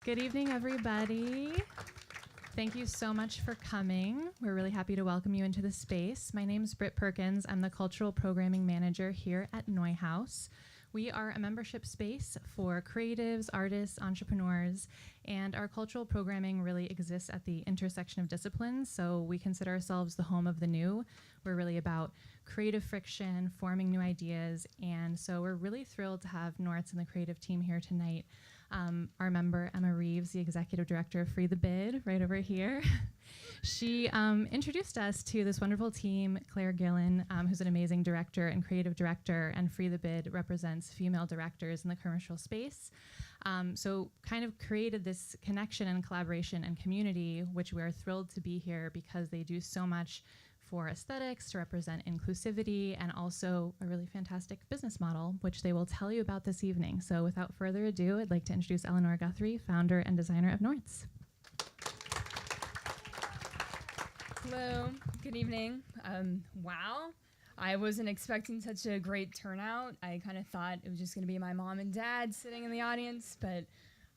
Good evening, everybody. Thank you so much for coming. We're really happy to welcome you into the space. My name's Britt Perkins. I'm the Cultural Programming Manager here at Neuehouse. We are a membership space for creatives, artists, entrepreneurs, and our cultural programming really exists at the intersection of disciplines, so we consider ourselves the home of the new. We're really about creative friction, forming new ideas, and so we're really thrilled to have Knorts and the creative team here tonight. Our member, Emma Reeves, the executive director of Free the Bid, right over here. She introduced us to this wonderful team, Clare Gillen, who's an amazing director and creative director, and Free the Bid represents female directors in the commercial space. So kind of created this connection and collaboration and community, which we're thrilled to be here because they do so much for aesthetics, to represent inclusivity, and also a really fantastic business model, which they will tell you about this evening. So without further ado, I'd like to introduce Eleanore Guthrie, founder and designer of Knorts. Hello, good evening. Wow, I wasn't expecting such a great turnout. I kind of thought it was just gonna be my mom and dad sitting in the audience, but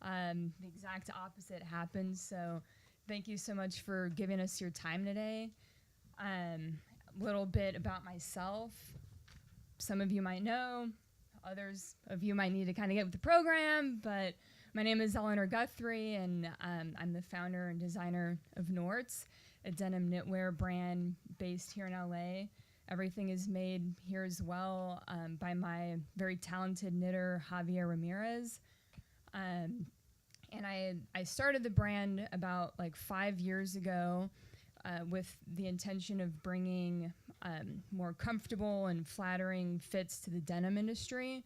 the exact opposite happened. So thank you so much for giving us your time today. A little bit about myself. Some of you might know, others of you might need to kind of get with the program, but my name is Eleanore Guthrie, and I'm the founder and designer of Knorts, a denim knitwear brand based here in LA. Everything is made here as well by my very talented knitter, Javier Ramirez. And I started the brand about like 5 years ago with the intention of bringing more comfortable and flattering fits to the denim industry.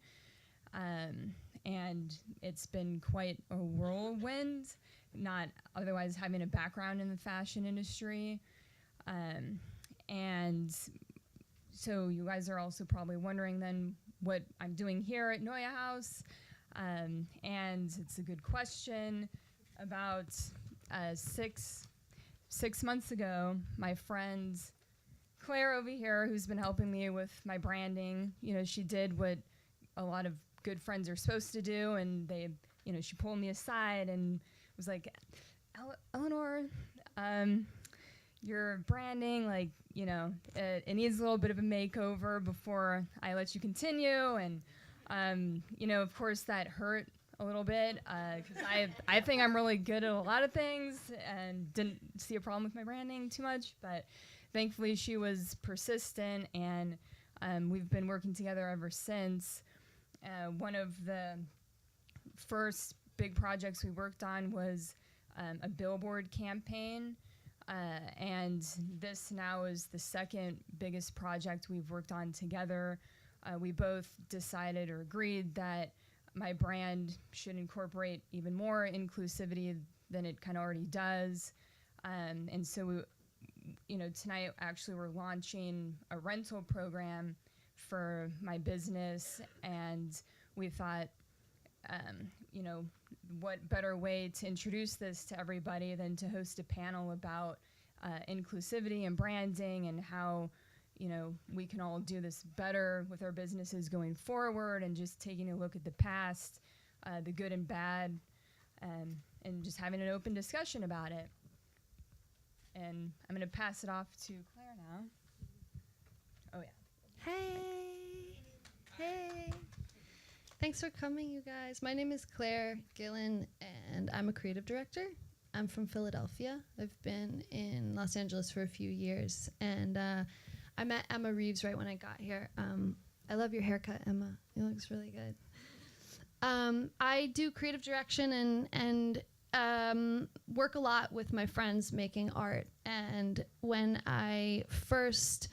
And it's been quite a whirlwind, not otherwise having a background in the fashion industry. And so you guys are also probably wondering then what I'm doing here at Neuehouse. And it's a good question. About six months ago, my friend Claire over here, who's been helping me with my branding, she did what a lot of good friends are supposed to do, and she pulled me aside and was like, Eleanore, your branding, it needs a little bit of a makeover before I let you continue. And, of course that hurt a little bit, because I think I'm really good at a lot of things and didn't see a problem with my branding too much, but thankfully she was persistent, and we've been working together ever since. One of the first big projects we worked on was a billboard campaign, and this now is the second biggest project we've worked on together. We both decided or agreed that my brand should incorporate even more inclusivity than it kind of already does. And so tonight actually we're launching a rental program for my business, and we thought, what better way to introduce this to everybody than to host a panel about inclusivity and branding and how we can all do this better with our businesses going forward, and just taking a look at the past, the good and bad, and just having an open discussion about it. And I'm going to pass it off to Claire now. Oh, yeah. Hey. Thanks for coming, you guys. My name is Clare Gillen, and I'm a creative director. I'm from Philadelphia. I've been in Los Angeles for a few years, and I met Emma Reeves right when I got here. I love your haircut, Emma. It looks really good. I do creative direction and work a lot with my friends making art. And when I first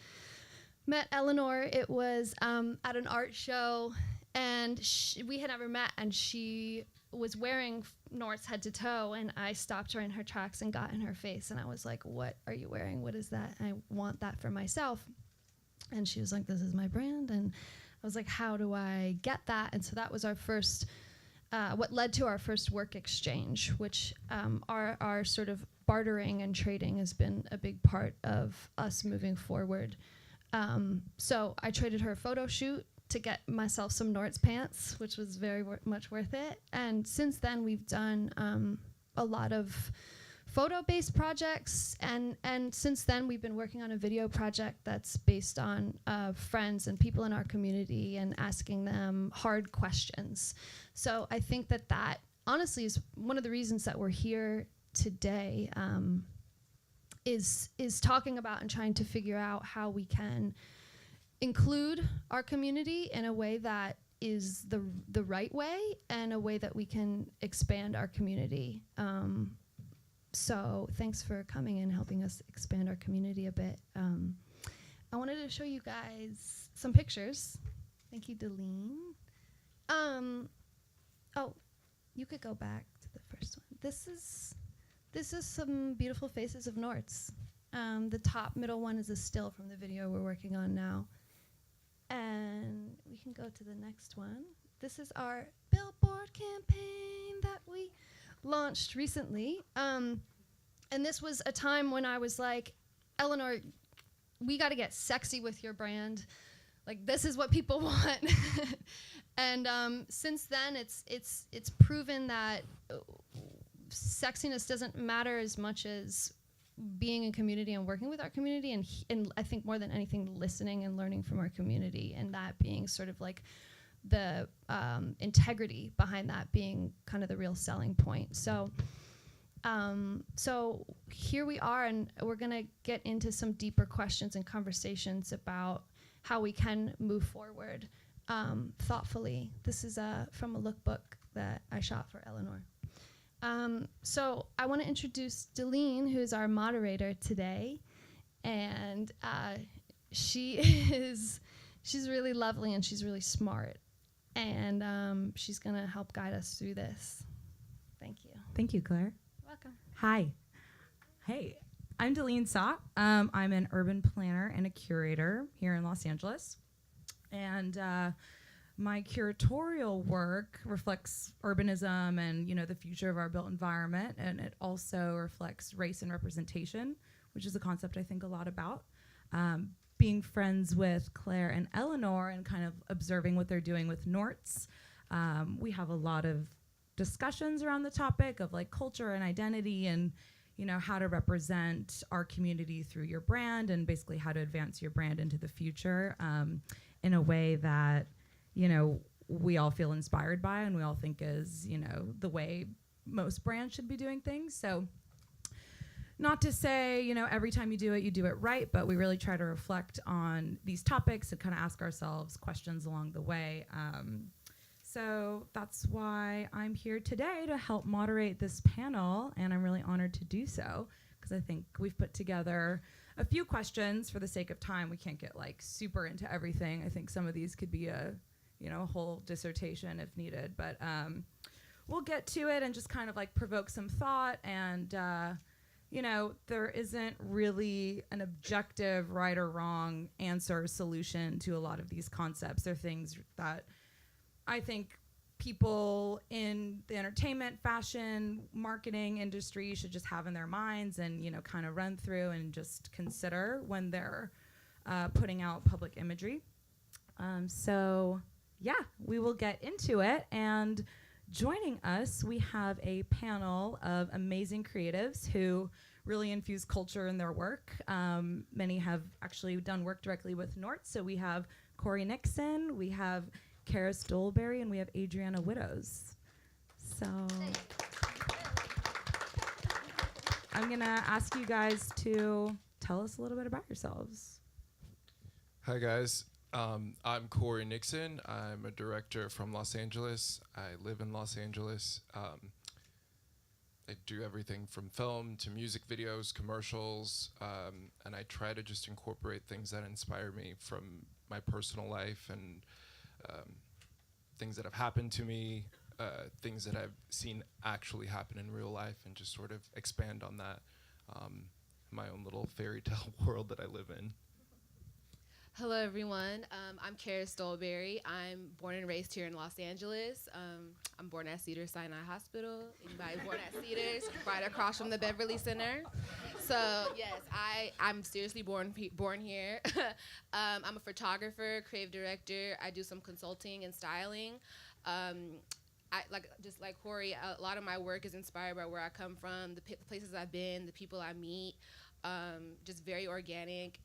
met Eleanore, it was at an art show, and we had never met, and she was wearing Knorts head to toe, and I stopped her in her tracks and got in her face, and I was like, what are you wearing? What is that? I want that for myself. And she was like, this is my brand. And I was like, how do I get that? And so that was our first, what led to our first work exchange, which our sort of bartering and trading has been a big part of us moving forward. So I traded her a photo shoot to get myself some Knorts pants, which was very much worth it. And since then, we've done a lot of photo-based projects, and since then we've been working on a video project that's based on friends and people in our community and asking them hard questions. So I think that honestly is one of the reasons that we're here today, is talking about and trying to figure out how we can include our community in a way that is the right way, and a way that we can expand our community. So thanks for coming and helping us expand our community a bit. I wanted to show you guys some pictures. Thank you, Deline. Oh, you could go back to the first one. This is some beautiful faces of Knorts. The top middle one is a still from the video we're working on now. And we can go to the next one. This is our billboard campaign that we launched recently. And this was a time when I was like, Eleanore, we got to get sexy with your brand. Like, this is what people want. And since then, it's proven that sexiness doesn't matter as much as being in community and working with our community, and I think more than anything, listening and learning from our community, and that being sort of like the integrity behind that being kind of the real selling point. So here we are, and we're gonna get into some deeper questions and conversations about how we can move forward thoughtfully. This is from a lookbook that I shot for Eleanore. So I want to introduce Deline, who's our moderator today, and she's really lovely and she's really smart, and she's gonna help guide us through this. Thank you. Thank you, Claire. Welcome. Hi. Hey, I'm Deline Saw. I'm an urban planner and a curator here in Los Angeles, and my curatorial work reflects urbanism and, the future of our built environment, and it also reflects race and representation, which is a concept I think a lot about. Being friends with Claire and Eleanore and kind of observing what they're doing with Knorts, we have a lot of discussions around the topic of like culture and identity, and how to represent our community through your brand, and basically how to advance your brand into the future in a way that we all feel inspired by, and we all think is, the way most brands should be doing things. So not to say, every time you do it right, but we really try to reflect on these topics and kind of ask ourselves questions along the way. So that's why I'm here today, to help moderate this panel, and I'm really honored to do so, because I think we've put together a few questions. For the sake of time, we can't get like super into everything. I think some of these could be a whole dissertation if needed, but we'll get to it and just kind of like provoke some thought. And there isn't really an objective right or wrong answer or solution to a lot of these concepts. They're things that I think people in the entertainment, fashion, marketing industry should just have in their minds and, kind of run through and just consider when they're putting out public imagery. Yeah, we will get into it. And joining us, we have a panel of amazing creatives who really infuse culture in their work. Many have actually done work directly with Knorts. So we have Cory Nixon, we have Karis Dolberry, and we have Adriana Widdoes. So I'm going to ask you guys to tell us a little bit about yourselves. Hi, guys. I'm Cory Nixon. I'm a director from Los Angeles. I live in Los Angeles. I do everything from film to music videos, commercials, and I try to just incorporate things that inspire me from my personal life and things that have happened to me, things that I've seen actually happen in real life, and just sort of expand on that, my own little fairy tale world that I live in. Hello, everyone. I'm Karis Dolberry. I'm born and raised here in Los Angeles. I'm born at Cedars-Sinai Hospital. Anybody born at Cedars, right across from the Beverly Center. So yes, I'm seriously born here. I'm a photographer, creative director. I do some consulting and styling. Just like Cory, a lot of my work is inspired by where I come from, the places I've been, the people I meet. Just very organic.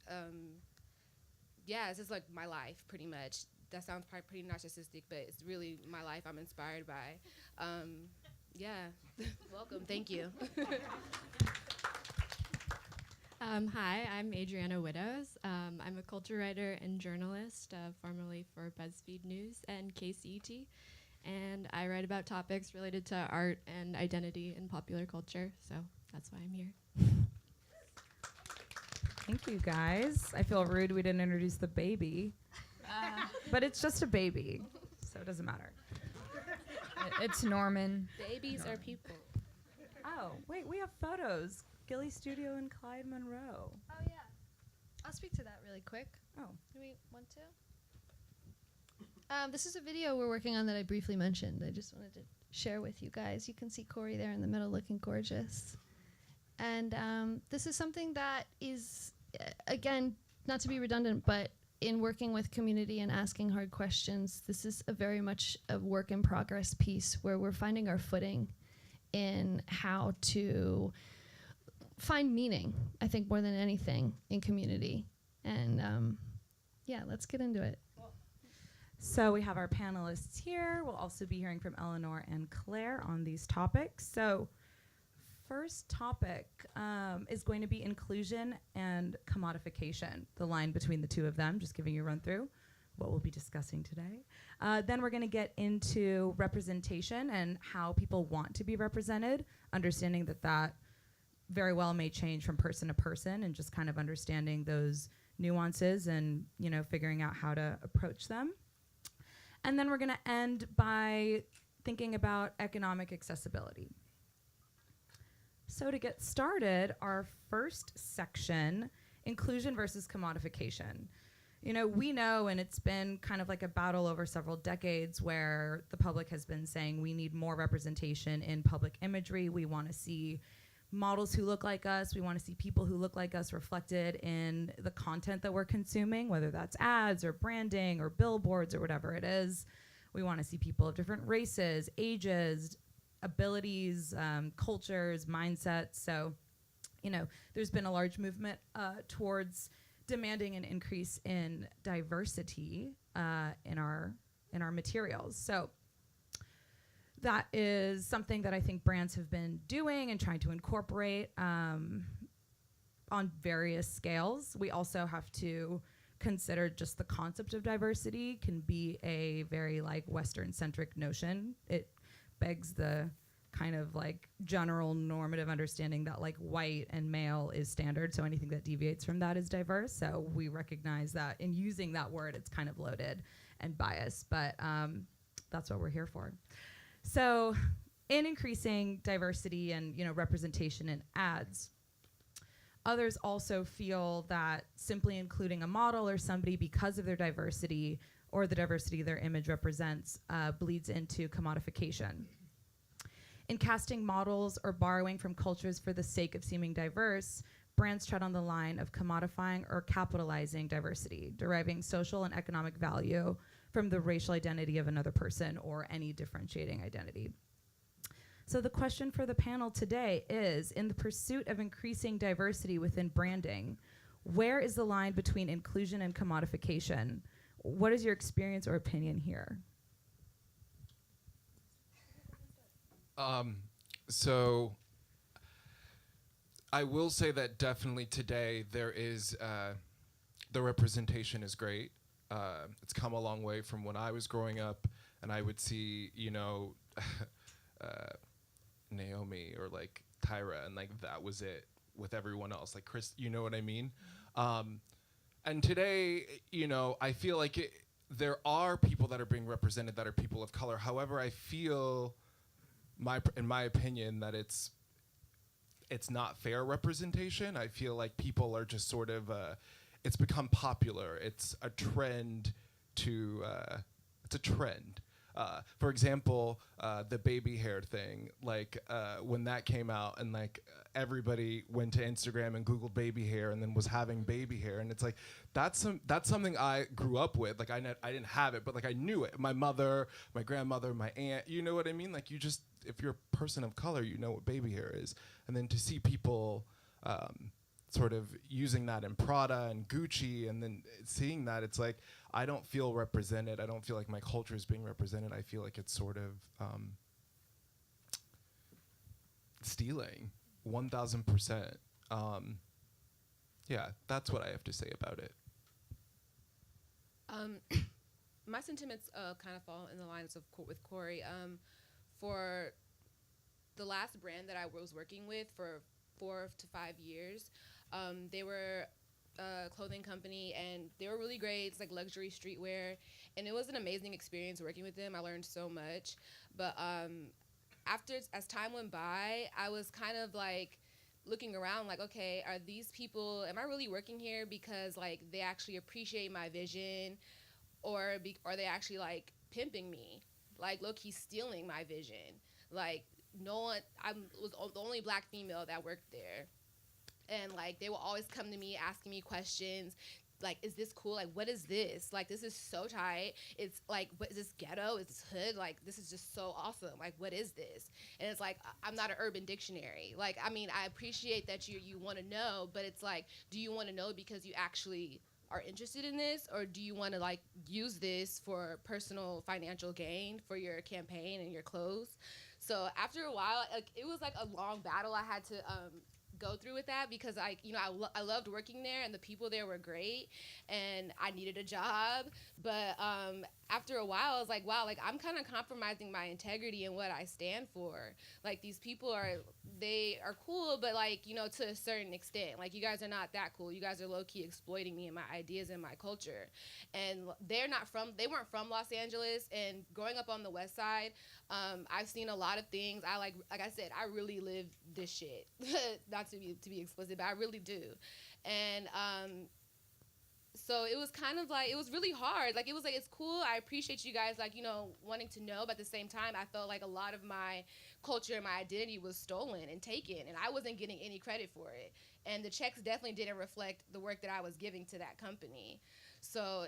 It's just like my life, pretty much. That sounds probably pretty narcissistic, but it's really my life I'm inspired by. Welcome, thank you. Hi, I'm Adriana Widdoes. I'm a culture writer and journalist, formerly for BuzzFeed News and KCET, and I write about topics related to art and identity in popular culture, so that's why I'm here. Thank you, guys. I feel rude we didn't introduce the baby, but it's just a baby, so it doesn't matter. It's Norman. Babies are people. Oh, wait, we have photos. Gilly Studio and Clyde Monroe. Oh, yeah. I'll speak to that really quick. Oh. Do we want to? This is a video we're working on that I briefly mentioned. I just wanted to share with you guys. You can see Cory there in the middle looking gorgeous. And this is something that is, again, not to be redundant, but in working with community and asking hard questions, this is a very much a work in progress piece where we're finding our footing in how to find meaning, I think, more than anything in community. And let's get into it. So we have our panelists here. We'll also be hearing from Eleanore and Claire on these topics. So first topic is going to be inclusion and commodification, the line between the two of them, just giving you a run through what we'll be discussing today. Then we're going to get into representation and how people want to be represented, understanding that that very well may change from person to person, and just kind of understanding those nuances and, you know, figuring out how to approach them. And then we're going to end by thinking about economic accessibility. So to get started, our first section, inclusion versus commodification. You know, we know, and it's been kind of like a battle over several decades where the public has been saying we need more representation in public imagery. We want to see models who look like us. We want to see people who look like us reflected in the content that we're consuming, whether that's ads or branding or billboards or whatever it is. We want to see people of different races, ages, abilities, cultures, mindsets. So, you know, there's been a large movement towards demanding an increase in diversity in our materials. So that is something that I think brands have been doing and trying to incorporate on various scales. We also have to consider just the concept of diversity can be a very like Western-centric notion. It begs the kind of like general normative understanding that like white and male is standard, so anything that deviates from that is diverse. So we recognize that in using that word, it's kind of loaded and biased, but that's what we're here for. So in increasing diversity and, you know, representation in ads, others also feel that simply including a model or somebody because of their diversity or the diversity their image represents bleeds into commodification. In casting models or borrowing from cultures for the sake of seeming diverse, brands tread on the line of commodifying or capitalizing diversity, deriving social and economic value from the racial identity of another person or any differentiating identity. So the question for the panel today is, in the pursuit of increasing diversity within branding, where is the line between inclusion and commodification? What is your experience or opinion here? So I will say that definitely today there is, the representation is great. It's come a long way from when I was growing up and I would see, you know, Naomi or like Tyra, and like that was it with everyone else, like Chris, you know what I mean? And today, you know, I feel like there are people that are being represented that are people of color. However, I feel, in my opinion, that it's not fair representation. I feel like people are just sort of, it's become popular. It's a trend to, it's a trend For example, the baby hair thing, like when that came out and like everybody went to Instagram and Googled baby hair and then was having baby hair. And it's like, that's something I grew up with. Like I didn't have it, but like I knew it. My mother, my grandmother, my aunt, you know what I mean? Like you just, if you're a person of color, you know what baby hair is. And then to see people sort of using that in Prada and Gucci and then seeing that, it's like, I don't feel represented. I don't feel like my culture is being represented. I feel like it's sort of stealing 1,000%. Yeah, that's what I have to say about it. My sentiments kind of fall in the lines of with Cory. For the last brand that I was working with for 4 to 5 years, they were a clothing company and they were really great. It's like luxury streetwear, and it was an amazing experience working with them. I learned so much, but as time went by, I was kind of like looking around like, okay, are these people, am I really working here because like they actually appreciate my vision, or are they actually like pimping me, like low-key stealing my vision? Like no one, I was the only black female that worked there, and like they will always come to me asking me questions like, is this cool? Like, what is this? Like, this is so tight. It's like, what is this, ghetto? Is this hood? Like, this is just so awesome. Like, what is this? And it's like, I'm not an Urban Dictionary. Like, I mean, I appreciate that you want to know, but it's like, do you want to know because you actually are interested in this, or do you want to like use this for personal financial gain for your campaign and your clothes? So after a while, like, it was like a long battle I had to go through with that, because I loved working there and the people there were great and I needed a job, but after a while I was like, wow, like I'm kind of compromising my integrity and what I stand for. Like these people they are cool, but like, to a certain extent. Like you guys are not that cool. You guys are low-key exploiting me and my ideas and my culture. And they weren't from Los Angeles, and growing up on the West Side, I've seen a lot of things. Like I said, I really live this shit. Not to be explicit, but I really do. And so it was kind of like, it was really hard. Like it was like, it's cool, I appreciate you guys like, wanting to know, but at the same time I felt like a lot of my culture and my identity was stolen and taken, and I wasn't getting any credit for it. And the checks definitely didn't reflect the work that I was giving to that company. So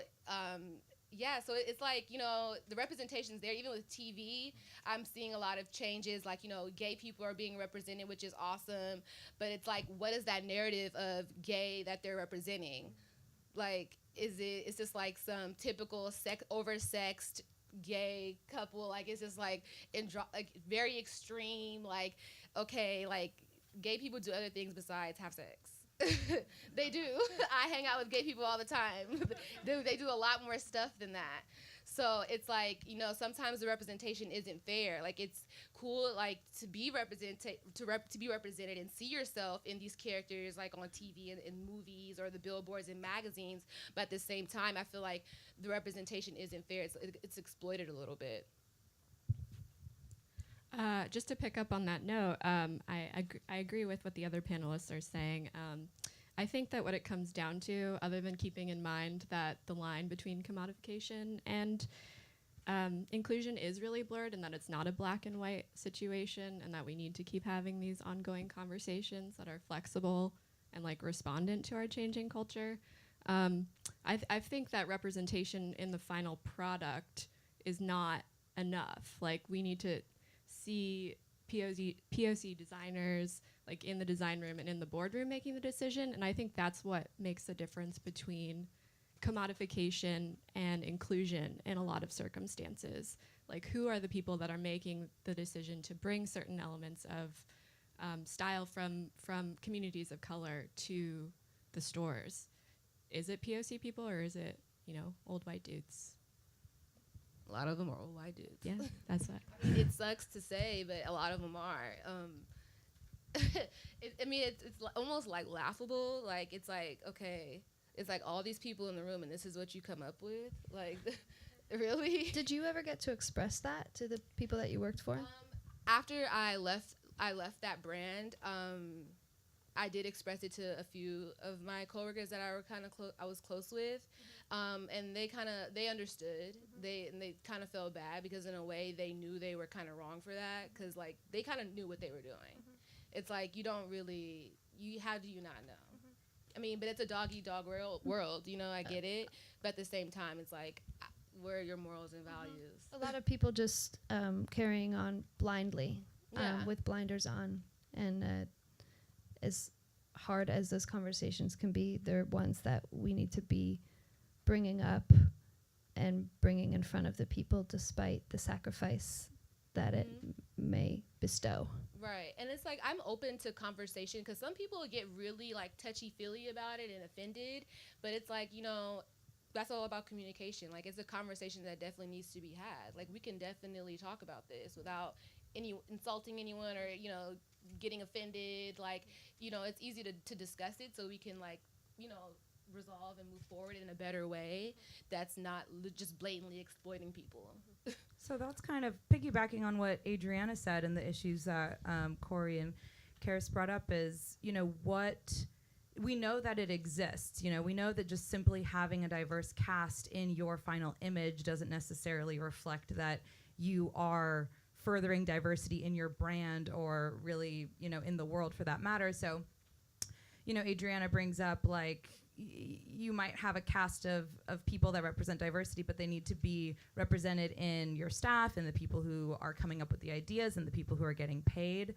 yeah, so it's like, the representation's there. Even with TV, I'm seeing a lot of changes. Like, gay people are being represented, which is awesome. But it's like, what is that narrative of gay that they're representing? Like, it's just like some typical oversexed gay couple? Like, it's just like, like very extreme. Like, okay, like gay people do other things besides have sex. They do. I hang out with gay people all the time. They do a lot more stuff than that. So it's like, sometimes the representation isn't fair. Like it's cool, like to be represented and see yourself in these characters, like on TV and in movies or the billboards and magazines. But at the same time, I feel like the representation isn't fair. It's exploited a little bit. Just to pick up on that note, I agree with what the other panelists are saying. I think that what it comes down to, other than keeping in mind that the line between commodification and inclusion is really blurred, and that it's not a black and white situation, and that we need to keep having these ongoing conversations that are flexible and like respondent to our changing culture. I think that representation in the final product is not enough. Like we need to see POC designers like in the design room and in the boardroom making the decision, and I think that's what makes the difference between commodification and inclusion in a lot of circumstances. Like who are the people that are making the decision to bring certain elements of style from communities of color to the stores? Is it POC people, or is it, old white dudes? A lot of them are old white dudes. Yeah, that's what. It sucks to say, but a lot of them are. It's almost like laughable. Like it's like, okay, it's like all these people in the room, and this is what you come up with. Like, really? Did you ever get to express that to the people that you worked for? After I left that brand, I did express it to a few of my coworkers that I were kind of I was close with, and they understood. They kind of felt bad because in a way they knew they were kind of wrong for that, because like they kind of knew what they were doing. It's like how do you not know? I mean, but it's a dog-eat-dog world, you know, I get it. But at the same time, it's like, where are your morals and values? A lot of people just carrying on blindly Yeah. with blinders on. And as hard as those conversations can be, they're ones that we need to be bringing up and bringing in front of the people despite the sacrifice that it may bestow. Right. And it's like, I'm open to conversation, because some people get really like touchy-feely about it and offended. But it's like, you know, that's all about communication. Like, it's a conversation that definitely needs to be had. Like, we can definitely talk about this without insulting anyone or, you know, getting offended. Like, you know, it's easy to discuss it so we can, like, you know, resolve and move forward in a better way that's not just blatantly exploiting people. So that's kind of piggybacking on what Adriana said, and the issues that Cory and Karis brought up is, you know, we know that it exists. You know, we know that just simply having a diverse cast in your final image doesn't necessarily reflect that you are furthering diversity in your brand or really, you know, in the world for that matter. So, you know, Adriana brings up like, you might have a cast of people that represent diversity, but they need to be represented in your staff and the people who are coming up with the ideas and the people who are getting paid.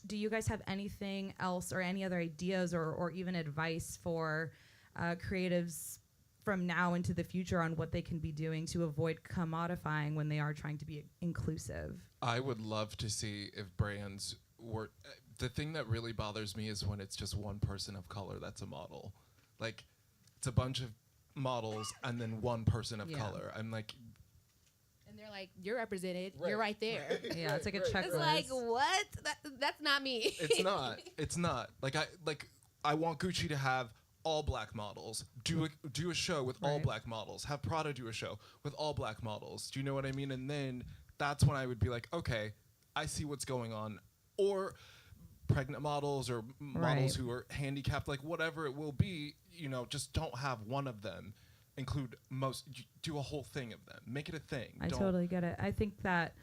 Do you guys have anything else or any other ideas or even advice for creatives from now into the future on what they can be doing to avoid commodifying when they are trying to be inclusive? I would love to see if brands were... the thing that really bothers me is when it's just one person of color that's a model. Like, it's a bunch of models and then one person of color. I'm like... And they're like, you're represented. Right. You're right there. Yeah, it's like a checklist. It's like, what? That's not me. It's not. It's not. Like, I want Gucci to have all black models. Do a show with all black models. Have Prada do a show with all black models. Do you know what I mean? And then that's when I would be like, okay, I see what's going on. Or pregnant models or models who are handicapped, like whatever it will be, you know, just don't have one of them. Include do a whole thing of them. Make it a thing. I totally get it. I think that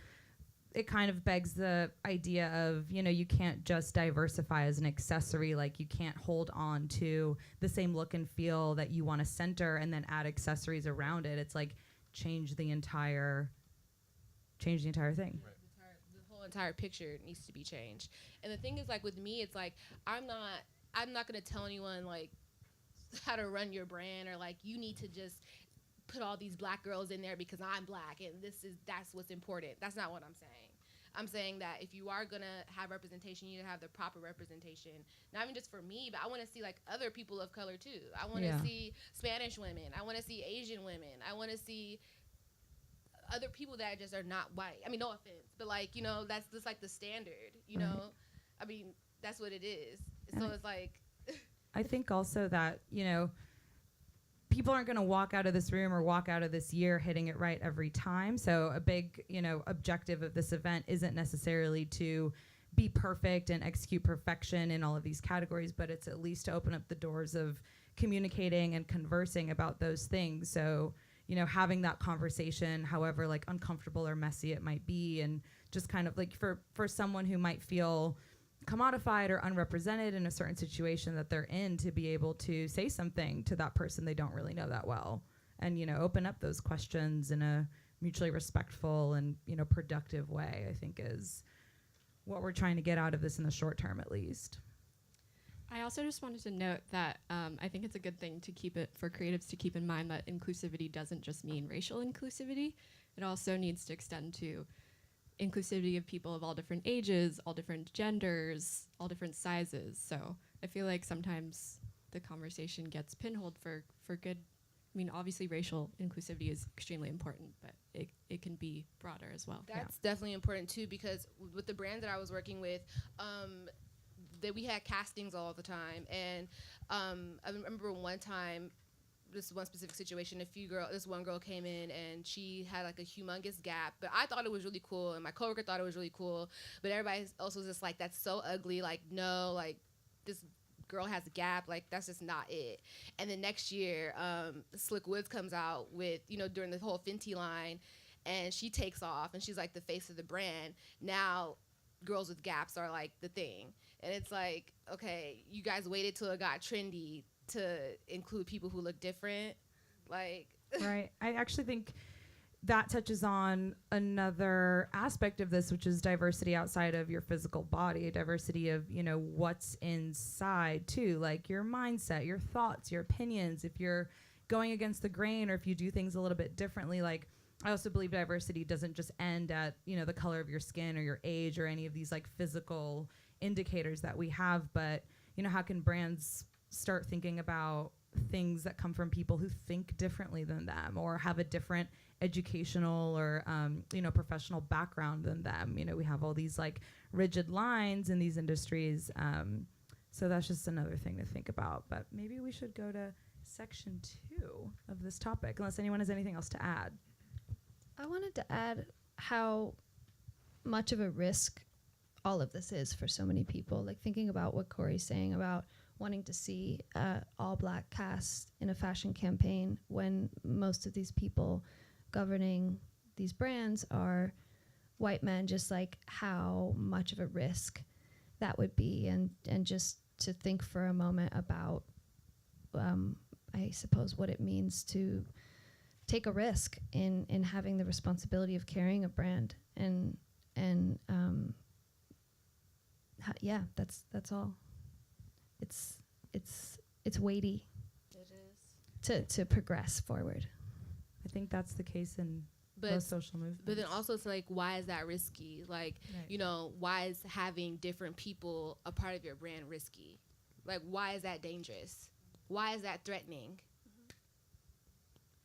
it kind of begs the idea of, you know, you can't just diversify as an accessory. Like, you can't hold on to the same look and feel that you want to center and then add accessories around it. It's like change the entire thing. Right. The whole entire picture needs to be changed. And the thing is, like, with me, it's like I'm not gonna tell anyone like how to run your brand, or like you need to just put all these black girls in there because I'm black and that's what's important. That's not what I'm saying. I'm saying that if you are gonna have representation, you need to have the proper representation. Not even just for me, but I want to see like other people of color too. I want to see Spanish women. I want to see Asian women. I want to see other people that just are not white. I mean, no offense, but like, you know, that's just like the standard, you know? I mean, that's what it is. So it's like... I think also that, you know, people aren't going to walk out of this room or walk out of this year hitting it right every time. So a big, you know, objective of this event isn't necessarily to be perfect and execute perfection in all of these categories, but it's at least to open up the doors of communicating and conversing about those things. So, you know, having that conversation, however like uncomfortable or messy it might be, and just kind of like for someone who might feel commodified or unrepresented in a certain situation that they're in, to be able to say something to that person they don't really know that well, and, you know, open up those questions in a mutually respectful and, you know, productive way, I think is what we're trying to get out of this in the short term, at least. I also just wanted to note that I think it's a good thing to keep it for creatives to keep in mind that inclusivity doesn't just mean racial inclusivity. It also needs to extend to inclusivity of people of all different ages, all different genders, all different sizes. So I feel like sometimes the conversation gets pinholed for good. I mean, obviously racial inclusivity is extremely important, but it can be broader as well. That's definitely important too, because with the brand that I was working with, that we had castings all the time. And I remember one time, this one specific situation, this one girl came in and she had like a humongous gap, but I thought it was really cool and my coworker thought it was really cool, but everybody else was just like, that's so ugly, like no, like this girl has a Gap, like that's just not it. And then next year, Slick Woods comes out with, you know, during the whole Fenty line, and she takes off and she's like the face of the brand. Now girls with Gaps are like the thing. And it's like, okay, you guys waited till it got trendy to include people who look different. Like, Right. I actually think that touches on another aspect of this, which is diversity outside of your physical body, diversity of, you know, what's inside too, like your mindset, your thoughts, your opinions. If you're going against the grain or if you do things a little bit differently, like I also believe diversity doesn't just end at, you know, the color of your skin or your age or any of these like physical indicators that we have, but, you know, how can brands start thinking about things that come from people who think differently than them or have a different educational or you know, professional background than them. You know, we have all these like rigid lines in these industries, so that's just another thing to think about. But maybe we should go to section 2 of this topic, unless anyone has anything else to add. I wanted to add how much of a risk all of this is for so many people. Like thinking about what Cory's saying about wanting to see all black cast in a fashion campaign when most of these people governing these brands are white men, just like how much of a risk that would be. And just to think for a moment about, I suppose, what it means to take a risk in having the responsibility of carrying a brand. Yeah, that's all. It's weighty. it is. To progress forward. I think that's the case in most social movements. But then also it's like, why is that risky? Like, Right. you know, why is having different people a part of your brand risky? Like, why is that dangerous? Why is that threatening?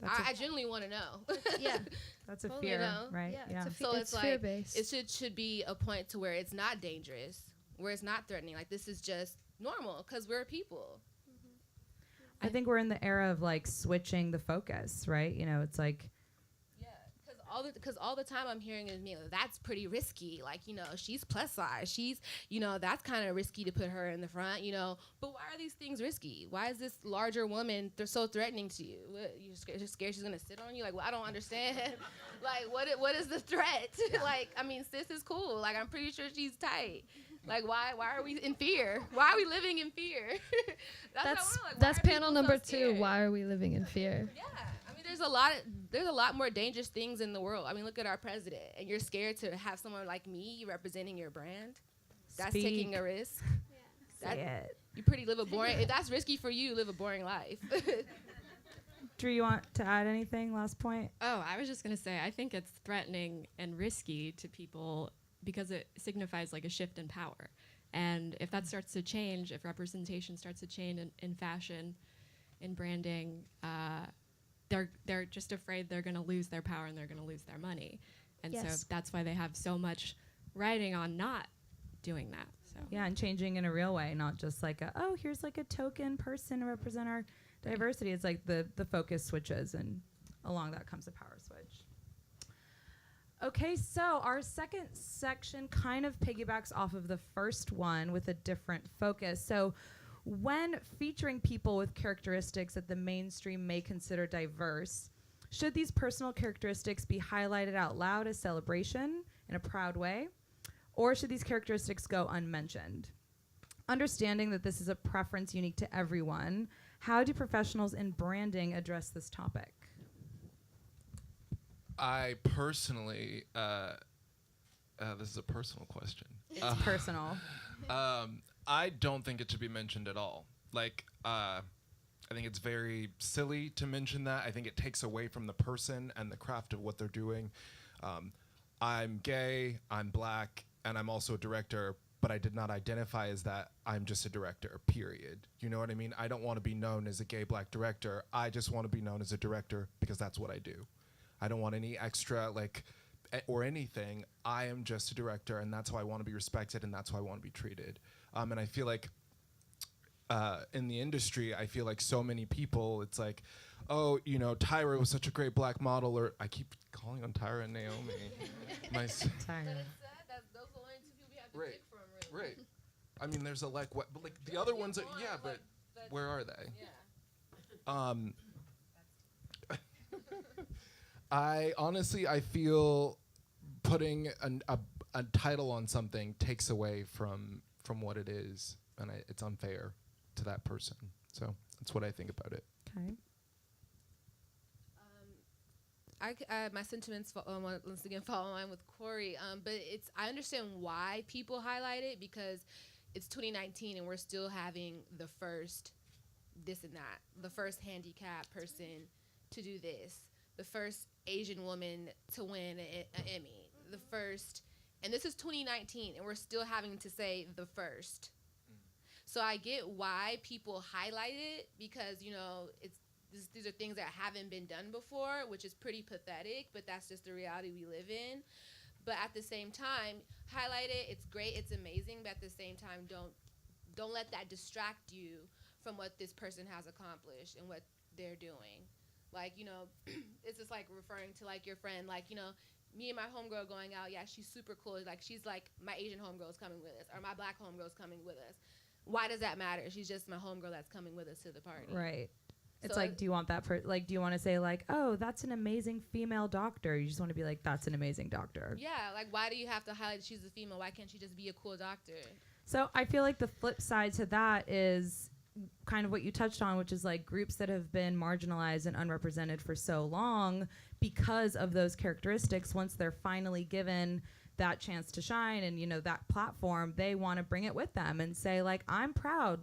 I genuinely want to know. Yeah. That's a Well, fear, you know, right? Yeah. So it's like, fear-based. it should be a point to where it's not dangerous, where it's not threatening. Like, this is just normal because we're people. I think we're in the era of like switching the focus, right? You know, it's like, Yeah, because all the time I'm hearing is, you know, that's pretty risky. Like, you know, she's plus size. She's, you know, that's kind of risky to put her in the front, you know. But why are these things risky? Why is this larger woman so threatening to you? What, you're scared she's going to sit on you? Like, well, I don't understand. Like, what is the threat? Like, I mean, sis is cool. Like, I'm pretty sure she's tight. Like, why are we in fear? Why are we living in fear? That's panel number 2. Why are we living in fear? Yeah, I mean, there's a lot more dangerous things in the world. I mean, look at our president, and you're scared to have someone like me representing your brand. That's Speak. taking a risk. say it. You live a boring. If that's risky for you, live a boring life. Drew, you want to add anything? Last point. Oh, I was just going to say, I think it's threatening and risky to people because it signifies like a shift in power. And if that starts to change, if representation starts to change in fashion, in branding, they're just afraid they're going to lose their power and they're going to lose their money. And Yes. so that's why they have so much writing on not doing that. So Yeah, and changing in a real way, not just like here's like a token person to represent our diversity. It's like the focus switches, and along that comes a power switch. Okay, so our second section kind of piggybacks off of the first one with a different focus. So when featuring people with characteristics that the mainstream may consider diverse, should these personal characteristics be highlighted out loud as celebration in a proud way? Or should these characteristics go unmentioned? Understanding that this is a preference unique to everyone, how do professionals in branding address this topic? I personally, this is a personal question. It's personal. I don't think it should be mentioned at all. Like, I think it's very silly to mention that. I think it takes away from the person and the craft of what they're doing. I'm gay, I'm black, and I'm also a director, but I did not identify as that. I'm just a director, period. You know what I mean? I don't want to be known as a gay black director. I just want to be known as a director because that's what I do. I don't want any extra, or anything. I am just a director, and that's how I want to be respected, and that's how I want to be treated. And I feel like in the industry, I feel like so many people, it's like, oh, you know, Tyra was such a great black model, or I keep calling on Tyra and Naomi. Tyra. Those are the only two people we have to Right. pick from, really. Right. I mean, there's a like what, but like the other ones are but where are they? I honestly I feel putting a title on something takes away from what it is, and it's unfair to that person. So that's what I think about it. Okay. My sentiments once again fall in line with Cory, but I understand why people highlight it, because it's 2019 and we're still having the first this and that, the first handicapped person to do this, the first Asian woman to win an Emmy, the first, and this is 2019 and we're still having to say the first. So I get why people highlight it, because these are things that haven't been done before, which is pretty pathetic, but that's just the reality we live in. But at the same time, highlight it. It's great. It's amazing. But at the same time, don't let that distract you from what this person has accomplished and what they're doing. Like, it's just like referring to like your friend, like, me and my homegirl going out. Yeah, she's super cool. Like, she's like my Asian homegirl's coming with us, or my black homegirl's coming with us. Why does that matter? She's just my homegirl that's coming with us to the party. Right. It's So like, do you want that do you want to say like, oh, that's an amazing female doctor? You just want to be like, that's an amazing doctor. Yeah, like, why do you have to highlight she's a female? Why can't she just be a cool doctor? So I feel like the flip side to that is kind of what you touched on, which is like groups that have been marginalized and unrepresented for so long because of those characteristics. Once they're finally given that chance to shine and, that platform, they want to bring it with them and say like, I'm proud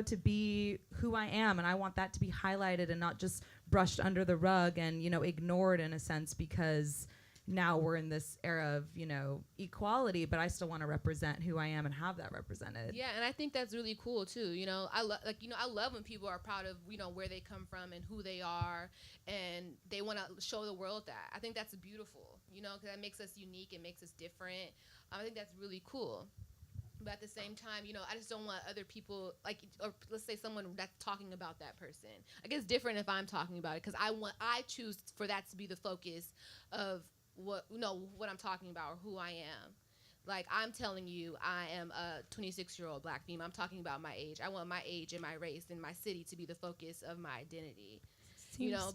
to be who I am, and I want that to be highlighted and not just brushed under the rug and, ignored in a sense, because now we're in this era of, equality, but I still want to represent who I am and have that represented. Yeah, and I think that's really cool too. I love when people are proud of, where they come from and who they are, and they want to show the world that. I think that's beautiful, because that makes us unique. It makes us different. I think that's really cool. But at the same time, I just don't want other people, or let's say someone that's talking about that person. I guess it's different if I'm talking about it, because I choose for that to be the focus of what I'm talking about or who I am. Like, I'm telling you, I am a 26-year-old black female. I'm talking about my age. I want my age and my race and my city to be the focus of my identity.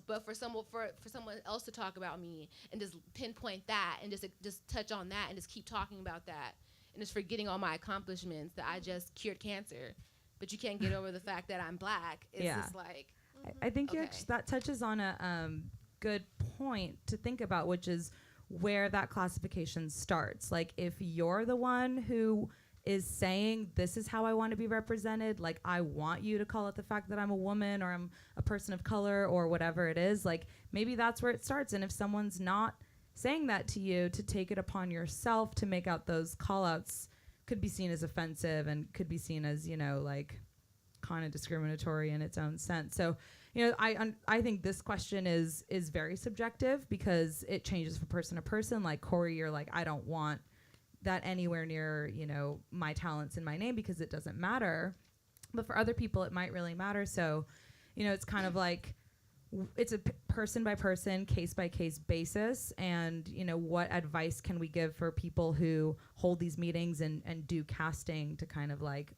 But for someone else to talk about me and just pinpoint that and just touch on that and just keep talking about that, and just forgetting all my accomplishments, that I just cured cancer, but you can't get over the fact that I'm black. It's just like, I think that touches on a good point to think about, which is where that classification starts. Like, if you're the one who is saying, this is how I want to be represented, like, I want you to call it the fact that I'm a woman or I'm a person of color or whatever it is, like, maybe that's where it starts. And if someone's not saying that to you, to take it upon yourself to make out those call outs could be seen as offensive and could be seen as, like, kind of discriminatory in its own sense. So, I think this question is very subjective, because it changes from person to person. Like, Cory, you're like, I don't want that anywhere near, my talents and my name, because it doesn't matter. But for other people, it might really matter. So, it's kind of like, it's a person by person, case by case basis. And, what advice can we give for people who hold these meetings and do casting to kind of like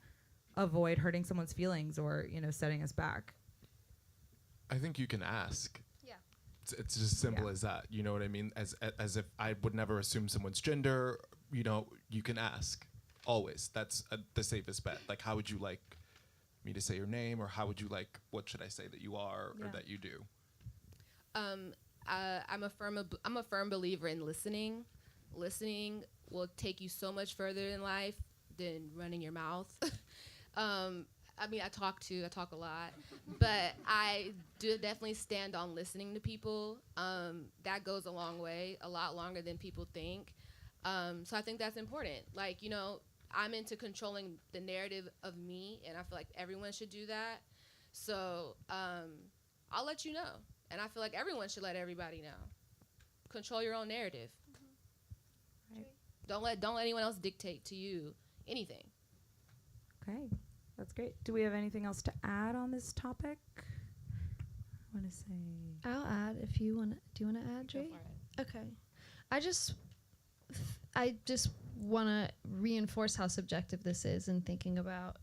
avoid hurting someone's feelings or, setting us back? I think you can ask. yeah. It's just simple as that. You know what I mean? As if I would never assume someone's gender. You can ask always. That's the safest bet. Like, how would you like me to say your name, or how would you like, what should I say that you are or that you do? I'm a firm believer in listening. Listening will take you so much further in life than running your mouth. I talk a lot, but I do definitely stand on listening to people. That goes a long way, a lot longer than people think. So I think that's important. Like, I'm into controlling the narrative of me, and I feel like everyone should do that. So I'll let you know, and I feel like everyone should let everybody know. Control your own narrative. Right. Don't let anyone else dictate to you anything. Okay, that's great. Do we have anything else to add on this topic? I want to say. I'll add if you want. Do you want to add, Dre? Go for it. Okay. I just I just want to reinforce how subjective this is in thinking about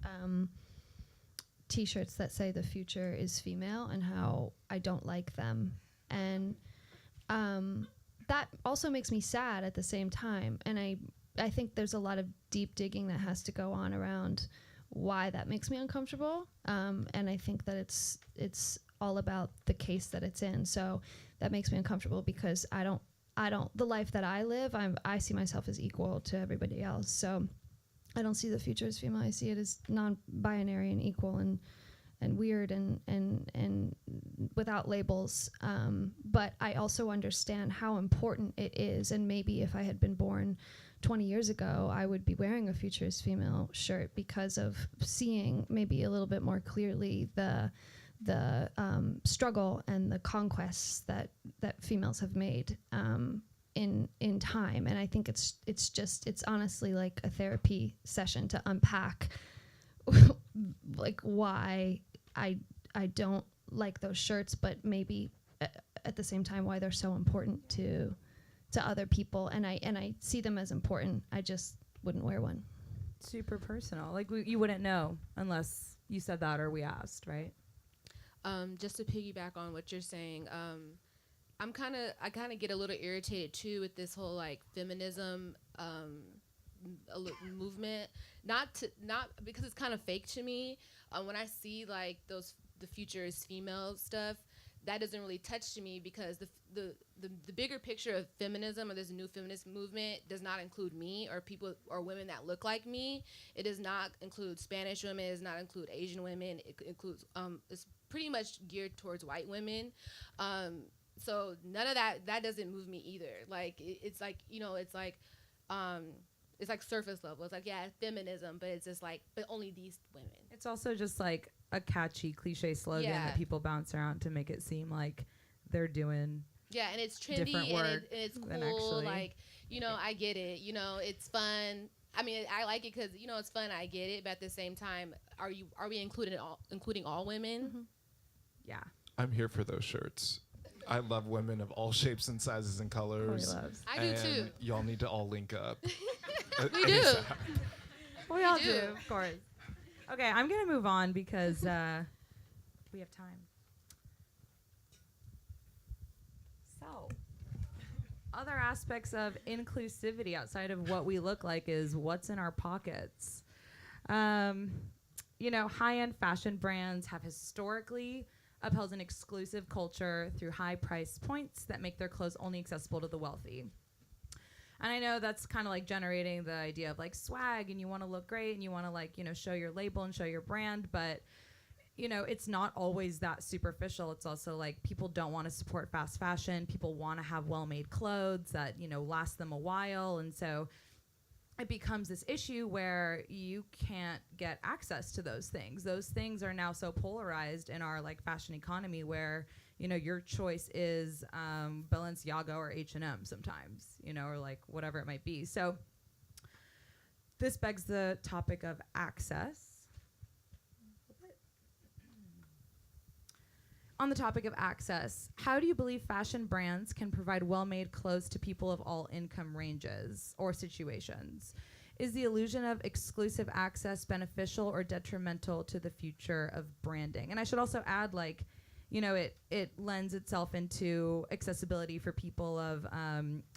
T-shirts that say the future is female and how I don't like them. And that also makes me sad at the same time. And I think there's a lot of deep digging that has to go on around why that makes me uncomfortable. And I think that it's all about the case that it's in. So that makes me uncomfortable because the life that I live, I see myself as equal to everybody else. So I don't see the future as female. I see it as non-binary and equal and weird and without labels. But I also understand how important it is. And maybe if I had been born 20 years ago, I would be wearing a future is female shirt because of seeing maybe a little bit more clearly the struggle and the conquests that females have made in time. And I think it's honestly like a therapy session to unpack like why I don't like those shirts, but maybe at the same time why they're so important to other people, and I see them as important. I just wouldn't wear one. Super personal. Like you wouldn't know unless you said that or we asked, right? Just to piggyback on what you're saying, I kind of get a little irritated too with this whole like feminism movement. Not because it's kind of fake to me. When I see like the future is female stuff, that doesn't really touch to me because the bigger picture of feminism or this new feminist movement does not include me or people or women that look like me. It does not include Spanish women. It does not include Asian women. It includes it's pretty much geared towards white women. So none of that doesn't move me either. Like it's like, you know, it's like surface level. It's like, yeah, feminism, but it's just like, but only these women. It's also just like a catchy cliche slogan that people bounce around to make it seem like they're doing and it's trendy and it's cool. Actually, like, you know, I get it. You know, it's fun. I mean, I like it because, you know, it's fun. I get it. But at the same time, are we including all women? Mm-hmm. Yeah. I'm here for those shirts. I love women of all shapes and sizes and colors. I do too. Y'all need to all link up. We do. We all do, of course. Okay, I'm going to move on because we have time. So, other aspects of inclusivity outside of what we look like is what's in our pockets. You know, high-end fashion brands have historically upheld an exclusive culture through high price points that make their clothes only accessible to the wealthy. And I know that's kind of like generating the idea of like swag and you want to look great and you want to like, you know, show your label and show your brand. But, you know, it's not always that superficial. It's also like people don't want to support fast fashion. People want to have well-made clothes that, you know, last them a while. And so it becomes this issue where you can't get access to those things. Those things are now so polarized in our like fashion economy where, you know, your choice is Balenciaga or H&M sometimes, you know, or like whatever it might be. So this begs the topic of access. On the topic of access, how do you believe fashion brands can provide well-made clothes to people of all income ranges or situations? Is the illusion of exclusive access beneficial or detrimental to the future of branding? And I should also add, like, you know, it lends itself into accessibility for people of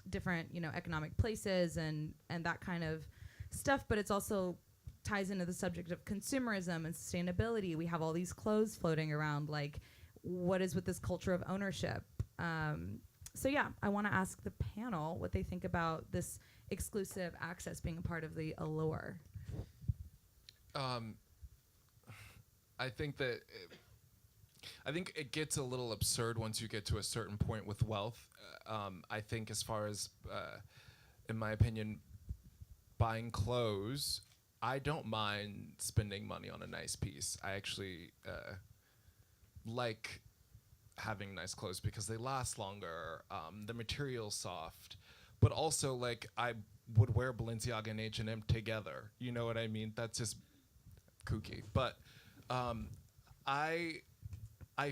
different, you know, economic places and that kind of stuff, but it's also ties into the subject of consumerism and sustainability. We have all these clothes floating around, like, what is with this culture of ownership? So yeah, I want to ask the panel what they think about this exclusive access being a part of the allure. I think it gets a little absurd once you get to a certain point with wealth. I think as far as, in my opinion, buying clothes, I don't mind spending money on a nice piece. I actually like having nice clothes because they last longer, the material's soft, but also like I would wear Balenciaga and H&M together. You know what I mean? That's just kooky. But I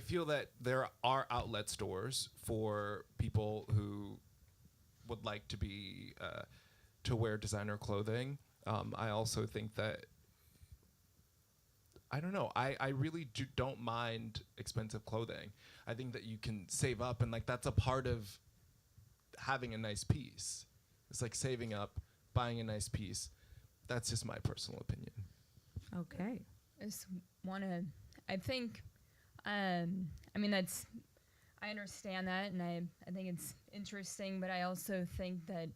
feel that there are outlet stores for people who would like to be to wear designer clothing. I also think that, I don't know, I really don't mind expensive clothing. I think that you can save up, and like that's a part of having a nice piece. It's like saving up, buying a nice piece. That's just my personal opinion. Okay. I just want to, I think, I mean, I understand that, and I think it's interesting, but I also think that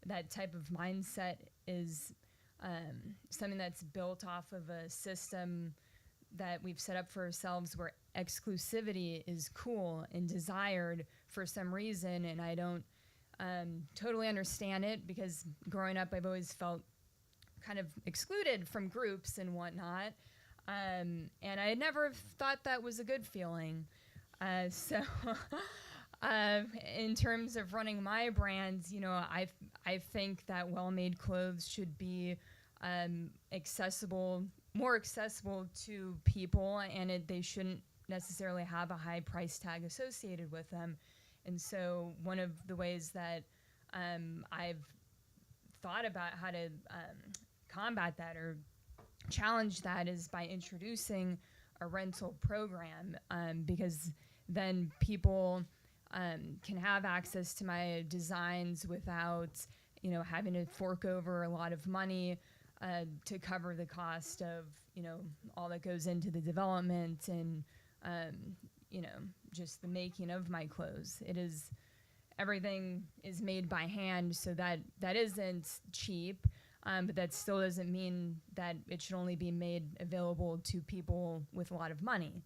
that type of mindset is something that's built off of a system that we've set up for ourselves where exclusivity is cool and desired for some reason, and I don't totally understand it, because growing up I've always felt kind of excluded from groups and whatnot, and I had never thought that was a good feeling. So in terms of running my brands, you know, I think that well-made clothes should be more accessible to people, and they shouldn't necessarily have a high price tag associated with them. And so one of the ways that I've thought about how to combat that or challenge that is by introducing a rental program, because then people can have access to my designs without, you know, having to fork over a lot of money to cover the cost of, you know, all that goes into the development and, you know, just the making of my clothes. Everything is made by hand, so that isn't cheap, but that still doesn't mean that it should only be made available to people with a lot of money.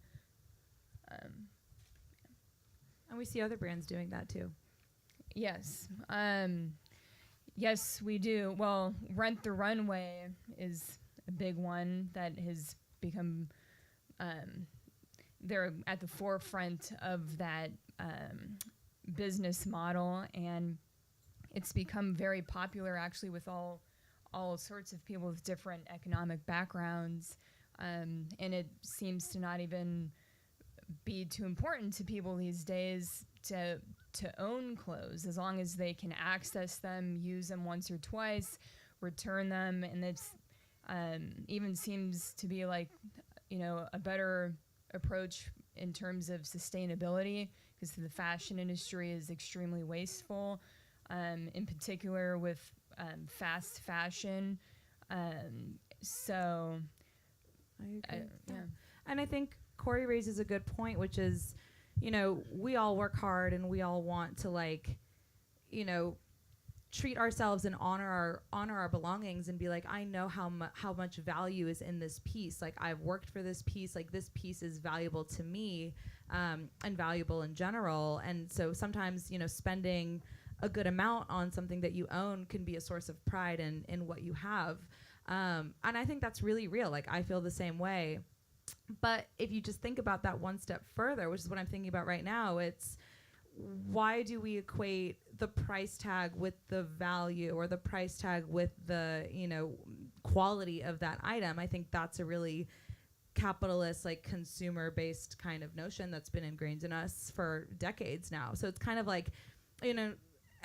And we see other brands doing that too. Yes. Yes, we do. Well, Rent the Runway is a big one that has become, they're at the forefront of that business model, and it's become very popular actually with all sorts of people with different economic backgrounds, and it seems to not even be too important to people these days to own clothes, as long as they can access them, use them once or twice, return them, and it's even seems to be like, you know, a better approach in terms of sustainability, because the fashion industry is extremely wasteful, in particular with fast fashion. So I agree. yeah. And I think Cory raises a good point, which is, you know, we all work hard and we all want to, like, you know, treat ourselves and honor our belongings and be like, I know how much value is in this piece. Like, I've worked for this piece. Like, this piece is valuable to me, and valuable in general. And so sometimes, you know, spending a good amount on something that you own can be a source of pride in what you have. And I think that's really real. Like, I feel the same way. But if you just think about that one step further, which is what I'm thinking about right now, it's why do we equate the price tag with the value, or the price tag with the, you know, quality of that item? I think that's a really capitalist, like, consumer-based kind of notion that's been ingrained in us for decades now. So it's kind of like, you know,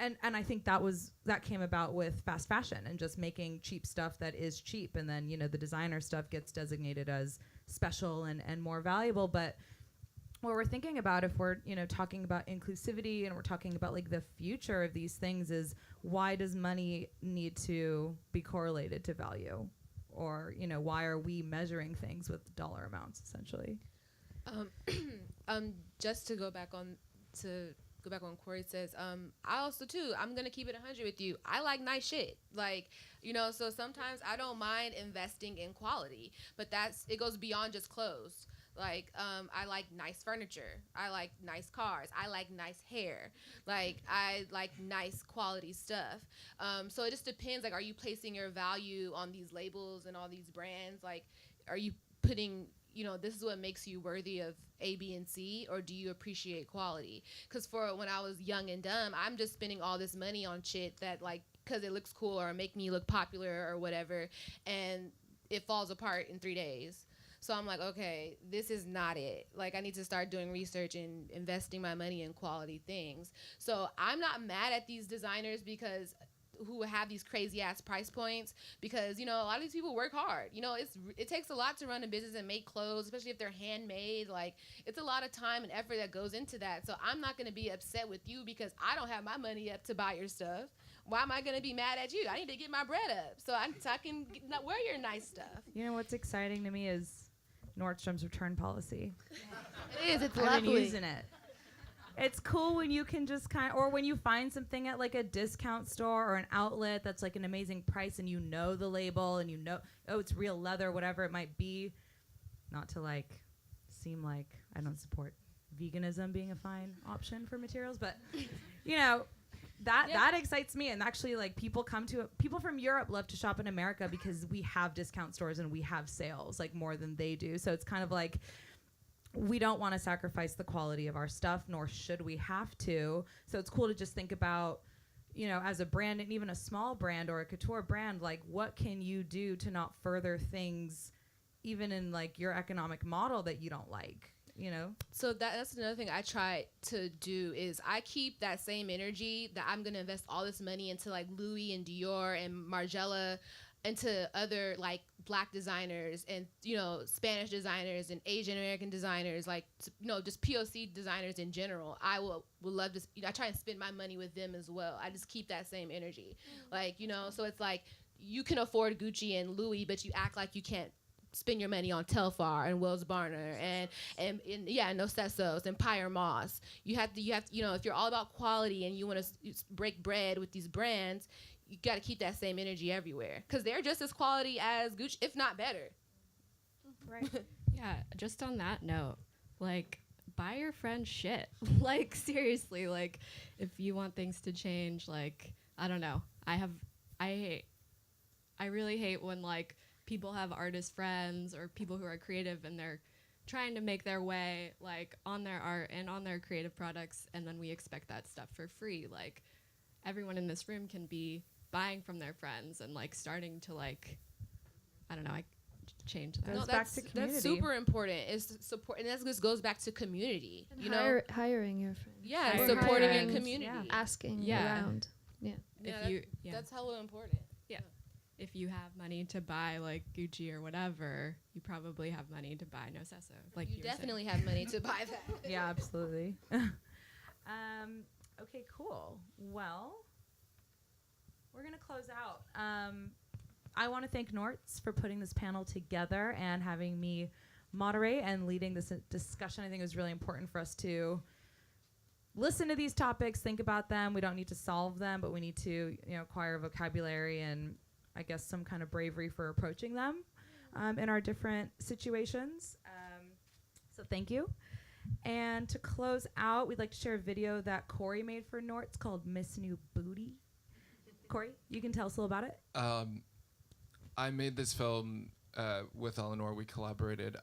and I think that came about with fast fashion and just making cheap stuff that is cheap, and then, you know, the designer stuff gets designated as special and more valuable. But what we're thinking about, if we're, you know, talking about inclusivity and we're talking about, like, the future of these things, is why does money need to be correlated to value? Or, you know, why are we measuring things with dollar amounts, essentially? Just to go back on Cory says, I also too, I'm gonna keep it 100 with you. I like nice shit, like, you know, so sometimes I don't mind investing in quality, but it goes beyond just clothes. Like, I like nice furniture, I like nice cars, I like nice hair, like, I like nice quality stuff. So it just depends, like, are you placing your value on these labels and all these brands? Like, are you putting, you know, this is what makes you worthy of A, B, and C, or do you appreciate quality? Because for when I was young and dumb, I'm just spending all this money on shit that, like, because it looks cool or make me look popular or whatever, and it falls apart in 3 days. So I'm like, okay, this is not it. Like, I need to start doing research and investing my money in quality things. So I'm not mad at these designers, because who have these crazy ass price points, because, you know, a lot of these people work hard. You know, it takes a lot to run a business and make clothes, especially if they're handmade. Like, it's a lot of time and effort that goes into that. So I'm not going to be upset with you because I don't have my money up to buy your stuff. Why am I going to be mad at you? I need to get my bread up so I can wear your nice stuff. You know what's exciting to me is Nordstrom's return policy. It is. It's I've lovely. been using it. It's cool when you can just or when you find something at like a discount store or an outlet that's like an amazing price and you know the label and you know, oh, it's real leather, whatever it might be. Not to like seem like I don't support veganism being a fine option for materials, but you know, that excites me. And actually, like, people from Europe love to shop in America because we have discount stores and we have sales like more than they do. So it's kind of like, we don't want to sacrifice the quality of our stuff, nor should we have to. So it's cool to just think about, you know, as a brand, and even a small brand or a couture brand, like, what can you do to not further things even in like your economic model that you don't like, you know? So that's another thing I try to do is I keep that same energy that I'm going to invest all this money into like Louis and Dior and Margiela, into other like Black designers and, you know, Spanish designers and Asian American designers, like, you know, just POC designers in general. I will love to, you know, I try and spend my money with them as well. I just keep that same energy. Like, you know, so it's like you can afford Gucci and Louis, but you act like you can't spend your money on Telfar and Wells Barner and No Sessos and Pyre Moss. You have to, you know, if you're all about quality and you want to break bread with these brands, you got to keep that same energy everywhere because they're just as quality as Gucci, if not better. Right. Yeah, just on that note, like, buy your friend shit. Like, seriously, like, if you want things to change, like, I don't know. I really hate when, like, people have artist friends or people who are creative and they're trying to make their way, like, on their art and on their creative products, and then we expect that stuff for free. Like, everyone in this room can be buying from their friends and like starting to like, I don't know, I change that. No, back to community. That's super important. Is support, and that just goes back to community. And you know, hiring your friends. Yeah, Or supporting your hiring, community. yeah. Asking Yeah. around. Yeah. That's hella important. Yeah. If you have money to buy like Gucci or whatever, you probably have money to buy No Sesso. Like you definitely have money to buy that. Yeah, absolutely. Okay, cool. Well, we're going to close out. I want to thank Knorts for putting this panel together and having me moderate and leading this discussion. I think it was really important for us to listen to these topics, think about them. We don't need to solve them, but we need to, you know, acquire vocabulary and I guess some kind of bravery for approaching them in our different situations. So thank you. And to close out, we'd like to share a video that Cory made for Knorts called Miss New Booty. Cory, you can tell us a little about it. I made this film with Eleanore. We collaborated.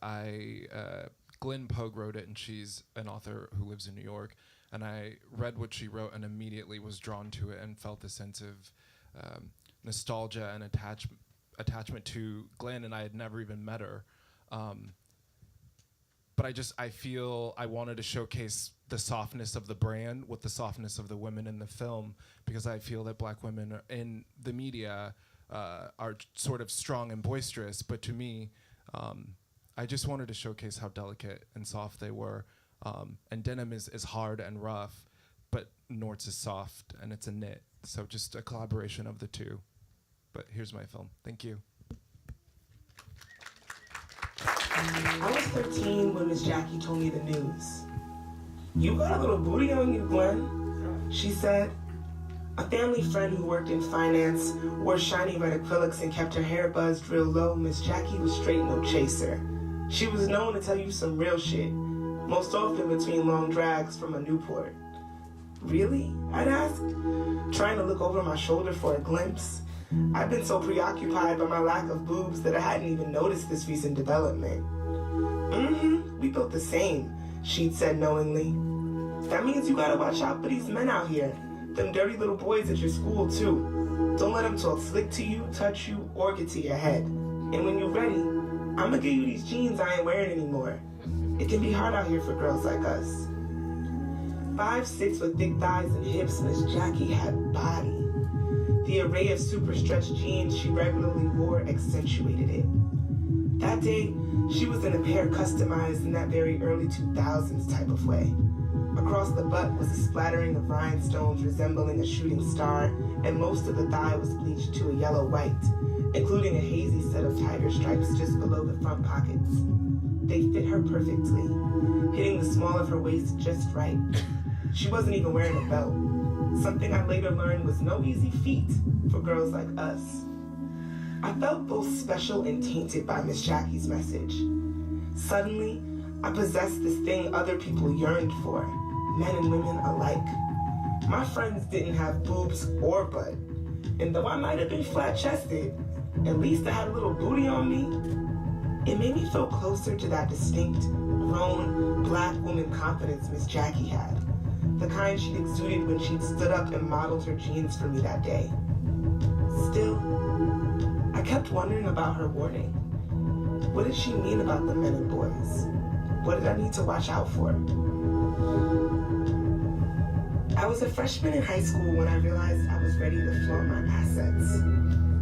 Glenn Pogue wrote it, and she's an author who lives in New York. And I read what she wrote and immediately was drawn to it and felt a sense of nostalgia and attachment to Glenn, and I had never even met her. But I feel I wanted to showcase the softness of the brand with the softness of the women in the film, because I feel that Black women in the media are sort of strong and boisterous, but to me, I just wanted to showcase how delicate and soft they were. And denim is hard and rough, but Knorts is soft and it's a knit. So just a collaboration of the two. But here's my film. Thank you. I was 13 when Miss Jackie told me the news. "You got a little booty on you, Gwen," she said. A family friend who worked in finance wore shiny red acrylics and kept her hair buzzed real low. Miss Jackie was straight no chaser. She was known to tell you some real shit, most often between long drags from a Newport. "Really?" I'd asked, trying to look over my shoulder for a glimpse. I'd been so preoccupied by my lack of boobs that I hadn't even noticed this recent development. We built the same," she'd said knowingly. "That means you gotta watch out for these men out here. Them dirty little boys at your school, too. Don't let them talk slick to you, touch you, or get to your head. And when you're ready, I'ma give you these jeans I ain't wearing anymore. It can be hard out here for girls like us." 5'6" with thick thighs and hips, Miss Jackie had body. The array of super stretched jeans she regularly wore accentuated it. That day, she was in a pair customized in that very early 2000s type of way. Across the butt was a splattering of rhinestones resembling a shooting star, and most of the thigh was bleached to a yellow-white, including a hazy set of tiger stripes just below the front pockets. They fit her perfectly, hitting the small of her waist just right. She wasn't even wearing a belt, something I later learned was no easy feat for girls like us. I felt both special and tainted by Miss Jackie's message. Suddenly, I possessed this thing other people yearned for, men and women alike. My friends didn't have boobs or butt, and though I might have been flat-chested, at least I had a little booty on me. It made me feel closer to that distinct, grown, black woman confidence Miss Jackie had, the kind she'd exuded when she'd stood up and modeled her jeans for me that day. Still, I kept wondering about her warning. What did she mean about the men and boys? What did I need to watch out for? I was a freshman in high school when I realized I was ready to flaunt my assets.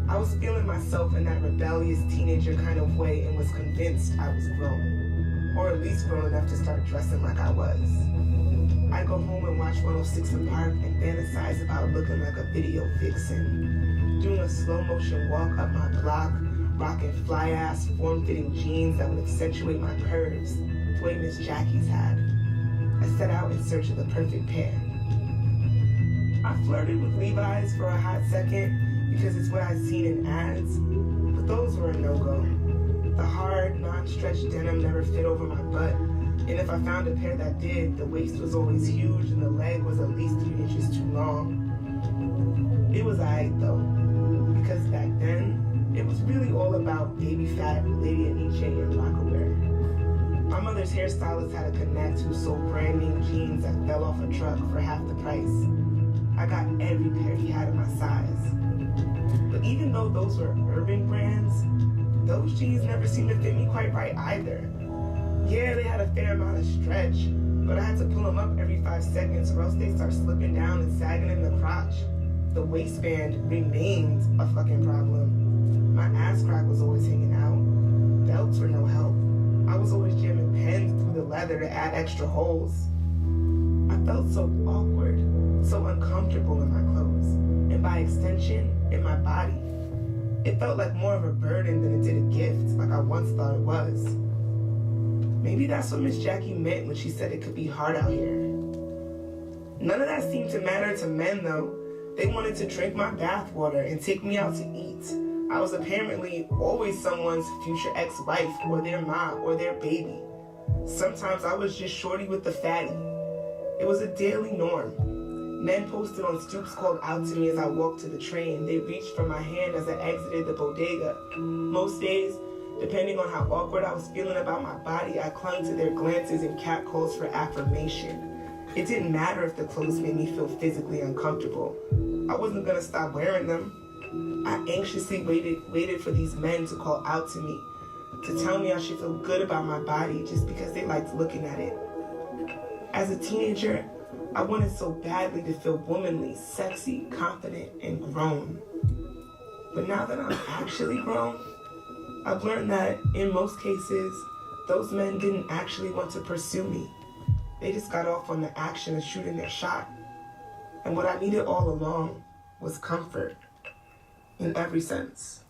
I was feeling myself in that rebellious teenager kind of way and was convinced I was grown, or at least grown enough to start dressing like I was. I'd go home and watch 106 in Park and fantasize about looking like a video vixen, doing a slow motion walk up my block, rocking fly-ass, form-fitting jeans that would accentuate my curves, the way Miss Jackie's had. I set out in search of the perfect pair. I flirted with Levi's for a hot second because it's what I'd seen in ads, but those were a no-go. The hard, non-stretched denim never fit over my butt, and if I found a pair that did, the waist was always huge and the leg was at least 3 inches too long. It was aight though, because back then, it was really all about baby fat, Lady Gaga, and Rockaware. My mother's hairstylist had a connect who sold brand name jeans that fell off a truck for half the price. I got every pair he had in my size. But even though those were urban brands, those jeans never seemed to fit me quite right either. Yeah, they had a fair amount of stretch, but I had to pull them up every 5 seconds or else they'd start slipping down and sagging in the crotch. The waistband remained a fucking problem. My ass crack was always hanging out. Belts were no help. I was always jamming pens through the leather to add extra holes. I felt so awkward, so uncomfortable in my clothes, and by extension, in my body. It felt like more of a burden than it did a gift, like I once thought it was. Maybe that's what Miss Jackie meant when she said it could be hard out here. None of that seemed to matter to men, though. They wanted to drink my bathwater and take me out to eat. I was apparently always someone's future ex-wife or their mom or their baby. Sometimes I was just shorty with the fatty. It was a daily norm. Men posted on stoops called out to me as I walked to the train. They reached for my hand as I exited the bodega. Most days, depending on how awkward I was feeling about my body, I clung to their glances and catcalls for affirmation. It didn't matter if the clothes made me feel physically uncomfortable. I wasn't gonna stop wearing them. I anxiously waited for these men to call out to me, to tell me I should feel good about my body just because they liked looking at it. As a teenager, I wanted so badly to feel womanly, sexy, confident, and grown. But now that I'm actually grown, I've learned that in most cases, those men didn't actually want to pursue me. They just got off on the action of shooting their shot. And what I needed all along was comfort, in every sense.